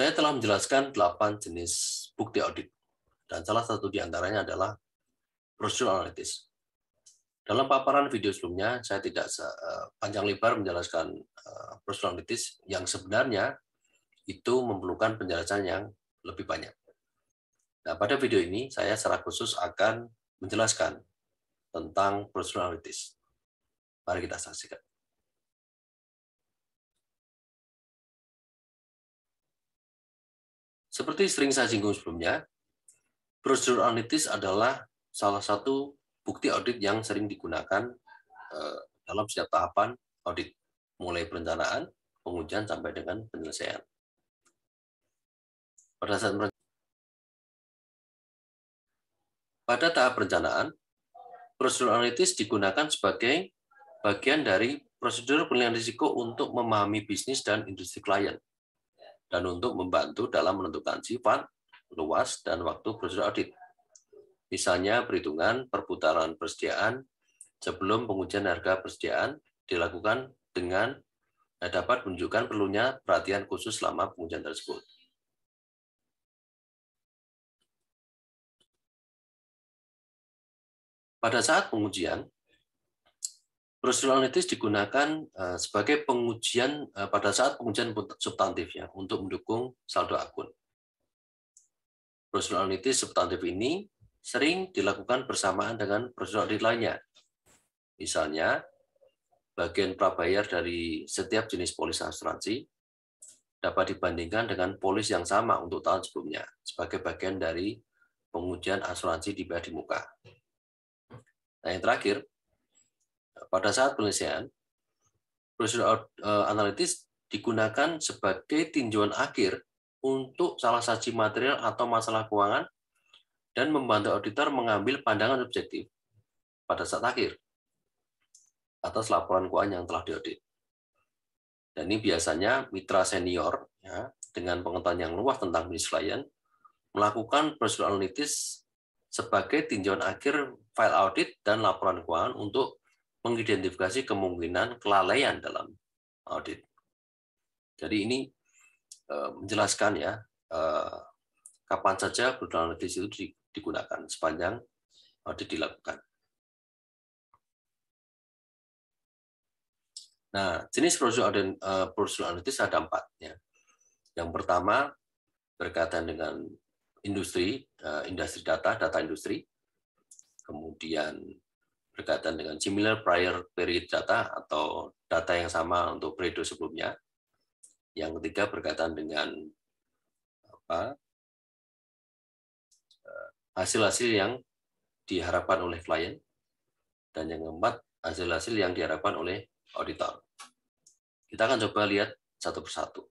Saya telah menjelaskan 8 jenis bukti audit, dan salah satu di antaranya adalah procedural analysis. Dalam paparan video sebelumnya, saya tidak panjang lebar menjelaskan procedural analysis yang sebenarnya itu memerlukan penjelasan yang lebih banyak. Nah, pada video ini saya secara khusus akan menjelaskan tentang procedural analysis. Mari kita saksikan. Seperti sering saya singgung sebelumnya, procedural analysis adalah salah satu bukti audit yang sering digunakan dalam setiap tahapan audit, mulai perencanaan, pengujian, sampai dengan penyelesaian. Pada tahap perencanaan, prosedur analitis digunakan sebagai bagian dari prosedur penilaian risiko untuk memahami bisnis dan industri klien, dan untuk membantu dalam menentukan sifat, luas, dan waktu prosedur audit. Misalnya perhitungan perputaran persediaan sebelum pengujian harga persediaan dilakukan dengan dapat menunjukkan perlunya perhatian khusus selama pengujian tersebut. Pada saat pengujian, prosedural analysis digunakan sebagai pengujian pada saat pengujian substantif ya, untuk mendukung saldo akun. Prosedural analysis substantif ini sering dilakukan bersamaan dengan prosedur audit lainnya. Misalnya, bagian prabayar dari setiap jenis polis asuransi dapat dibandingkan dengan polis yang sama untuk tahun sebelumnya sebagai bagian dari pengujian asuransi dibayar di muka. Nah, yang terakhir, pada saat penyelesaian, prosedur analitis digunakan sebagai tinjauan akhir untuk salah satu material atau masalah keuangan dan membantu auditor mengambil pandangan objektif pada saat akhir atas laporan keuangan yang telah diaudit. Dan ini biasanya mitra senior ya, dengan pengetahuan yang luas tentang bisnis klien melakukan prosedur analitis sebagai tinjauan akhir file audit dan laporan keuangan untuk mengidentifikasi kemungkinan kelalaian dalam audit. Jadi ini menjelaskan ya kapan saja prosedur analitis itu digunakan sepanjang audit dilakukan. Nah, jenis prosedur analitis ada 4 ya. Yang pertama berkaitan dengan industri data industri. Kemudian berkaitan dengan similar prior period data atau data yang sama untuk periode sebelumnya. Yang ketiga berkaitan dengan hasil-hasil yang diharapkan oleh klien. Dan yang keempat, hasil-hasil yang diharapkan oleh auditor. Kita akan coba lihat satu persatu.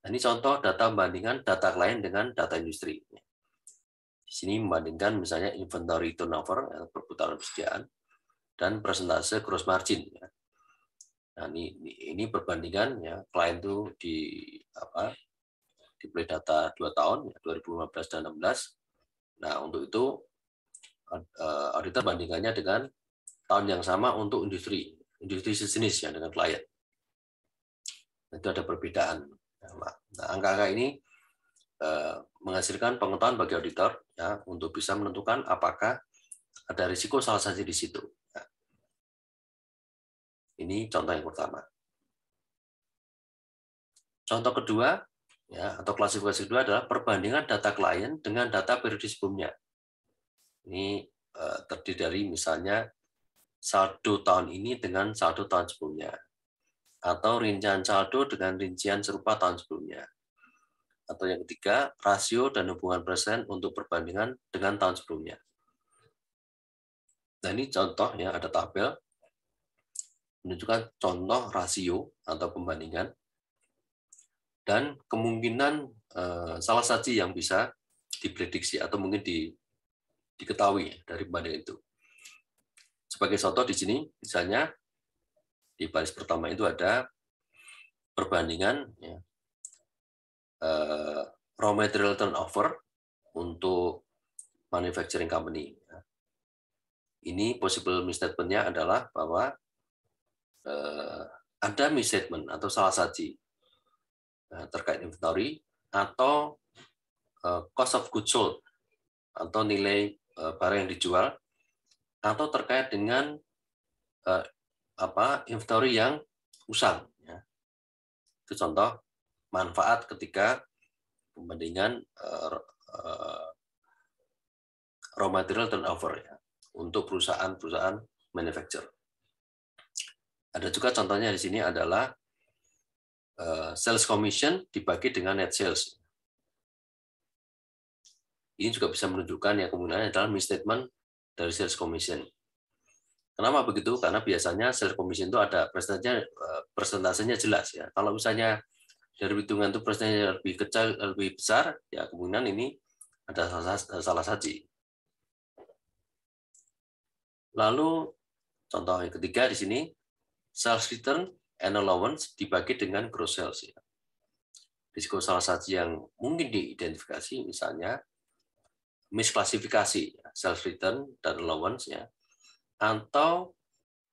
Nah, ini contoh data membandingkan data klien dengan data industri. Di sini membandingkan misalnya inventory turnover, perputaran persediaan, dan persentase gross margin. Nah, ini perbandingan ya, klien itu dibeli data 2 tahun, 2015 dan 2016. Nah, untuk itu auditor bandingannya dengan tahun yang sama untuk industri sejenis ya dengan klien. Itu ada perbedaan. Nah, angka-angka ini menghasilkan pengetahuan bagi auditor ya untuk bisa menentukan apakah ada risiko salah satu di situ. Nah, ini contoh yang pertama. Contoh kedua ya atau klasifikasi kedua adalah perbandingan data klien dengan data periode sebelumnya. Ini terdiri dari misalnya saldo tahun ini dengan saldo tahun sebelumnya, atau rincian saldo dengan rincian serupa tahun sebelumnya. Atau yang ketiga, rasio dan hubungan persen untuk perbandingan dengan tahun sebelumnya. Nah, ini contoh ya, ada tabel menunjukkan contoh rasio atau pembandingan dan kemungkinan salah satu yang bisa diprediksi atau mungkin diketahui dari pembandingan itu. Sebagai contoh di sini, misalnya di baris pertama itu ada perbandingan ya, raw material turnover untuk manufacturing company. Ini possible misstatement-nya adalah bahwa ada misstatement atau salah saji terkait inventory atau cost of goods sold atau nilai barang yang dijual, atau terkait dengan inventory yang usang. Ya. Itu contoh manfaat ketika pembandingan raw material turnover ya, untuk perusahaan-perusahaan manufacturer. Ada juga contohnya di sini adalah sales commission dibagi dengan net sales. Ini juga bisa menunjukkan ya kemungkinan adalah misstatement dari sales commission. Kenapa begitu? Karena biasanya sales commission itu ada persentasenya jelas ya. Kalau misalnya dari hitungan itu persentasenya lebih kecil, lebih besar, ya kemungkinan ini ada salah saji. Lalu contoh yang ketiga di sini, sales return and allowance dibagi dengan gross sales. Ya. Risiko salah saji yang mungkin diidentifikasi misalnya misklasifikasi sales return dan allowance ya, atau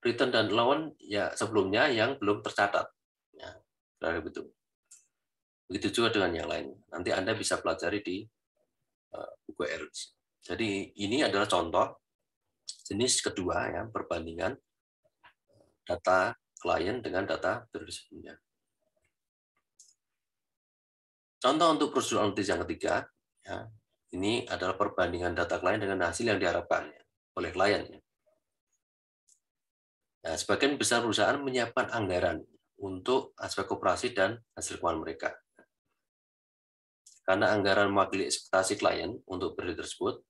return dan allowance ya sebelumnya yang belum tercatat ya, begitu. Begitu juga dengan yang lain. Nanti Anda bisa pelajari di buku RUC. Jadi ini adalah contoh jenis kedua ya, perbandingan data klien dengan data periode sebelumnya. Contoh untuk prosedur analitis yang ketiga ya, ini adalah perbandingan data klien dengan hasil yang diharapkan ya, oleh klien. Ya. Nah, sebagian besar perusahaan menyiapkan anggaran untuk aspek operasi dan hasil keuangan mereka. Karena anggaran mewakili ekspektasi klien untuk periode tersebut,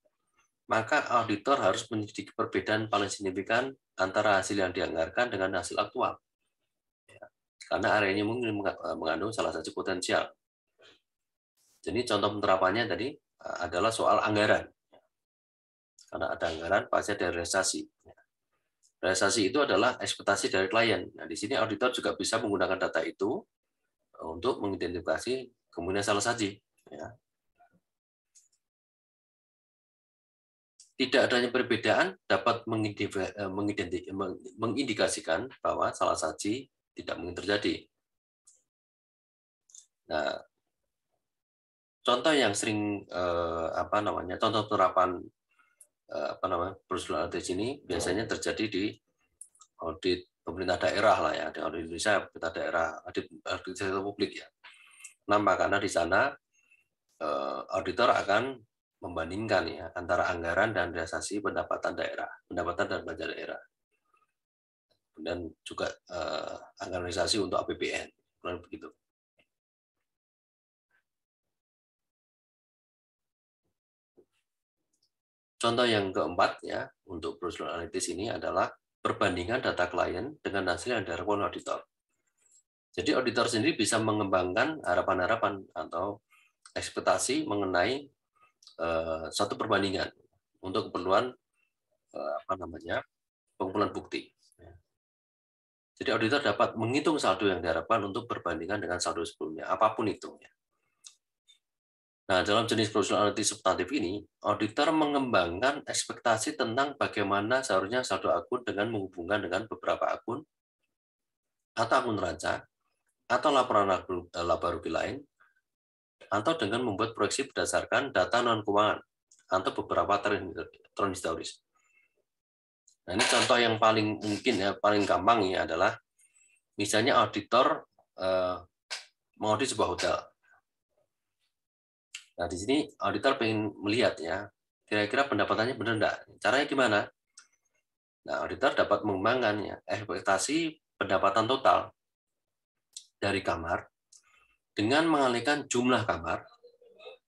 maka auditor harus menyelidiki perbedaan paling signifikan antara hasil yang dianggarkan dengan hasil aktual. Ya, karena area ini mungkin mengandung salah satu potensial. Jadi contoh penerapannya tadi adalah soal anggaran. Karena ada anggaran, pasti ada realisasi. Realisasi itu adalah ekspektasi dari klien. Nah, di sini auditor juga bisa menggunakan data itu untuk mengidentifikasi kemungkinan salah saji. Ya. Tidak adanya perbedaan dapat mengindikasikan bahwa salah saji tidak mungkin terjadi. Nah, contoh yang sering contoh penerapan prosedur analitis ini biasanya terjadi di audit pemerintah daerah lah ya, di audit Indonesia pemerintah daerah, audit sektor publik ya. Kenapa? Karena di sana auditor akan membandingkan ya antara anggaran dan realisasi pendapatan dan belanja daerah. Dan juga anggaran realisasi untuk APBN, begitu. Contoh yang keempat ya untuk prosedur analitis ini adalah perbandingan data klien dengan hasil yang diharapkan auditor. Jadi auditor sendiri bisa mengembangkan harapan-harapan atau ekspektasi mengenai satu perbandingan untuk keperluan pengumpulan bukti. Jadi auditor dapat menghitung saldo yang diharapkan untuk perbandingan dengan saldo sebelumnya, apapun itu. Nah, dalam jenis prosedur analitis substantif ini, auditor mengembangkan ekspektasi tentang bagaimana seharusnya saldo akun dengan menghubungkan dengan beberapa akun atau akun neraca atau laporan laba rugi lain, atau dengan membuat proyeksi berdasarkan data non-keuangan atau beberapa tren historis. Nah, ini contoh yang paling mungkin ya, paling gampang ini adalah misalnya auditor mengaudit sebuah hotel. Nah, di sini auditor pengen melihat ya, kira-kira pendapatannya benar enggak? Caranya gimana? Nah, auditor dapat mengembangkan ya, ekspektasi pendapatan total dari kamar dengan mengalihkan jumlah kamar,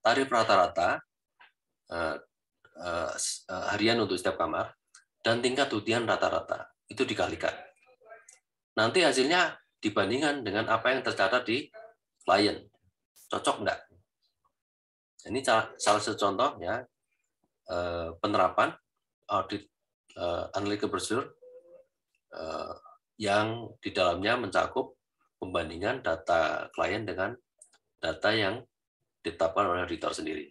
tarif rata-rata harian untuk setiap kamar, dan tingkat hunian rata-rata. Itu dikalikan. Nanti hasilnya dibandingkan dengan apa yang tercatat di klien. Cocok enggak? Ini salah satu contoh ya penerapan audit analytical procedure yang di dalamnya mencakup pembandingan data klien dengan data yang ditetapkan oleh auditor sendiri.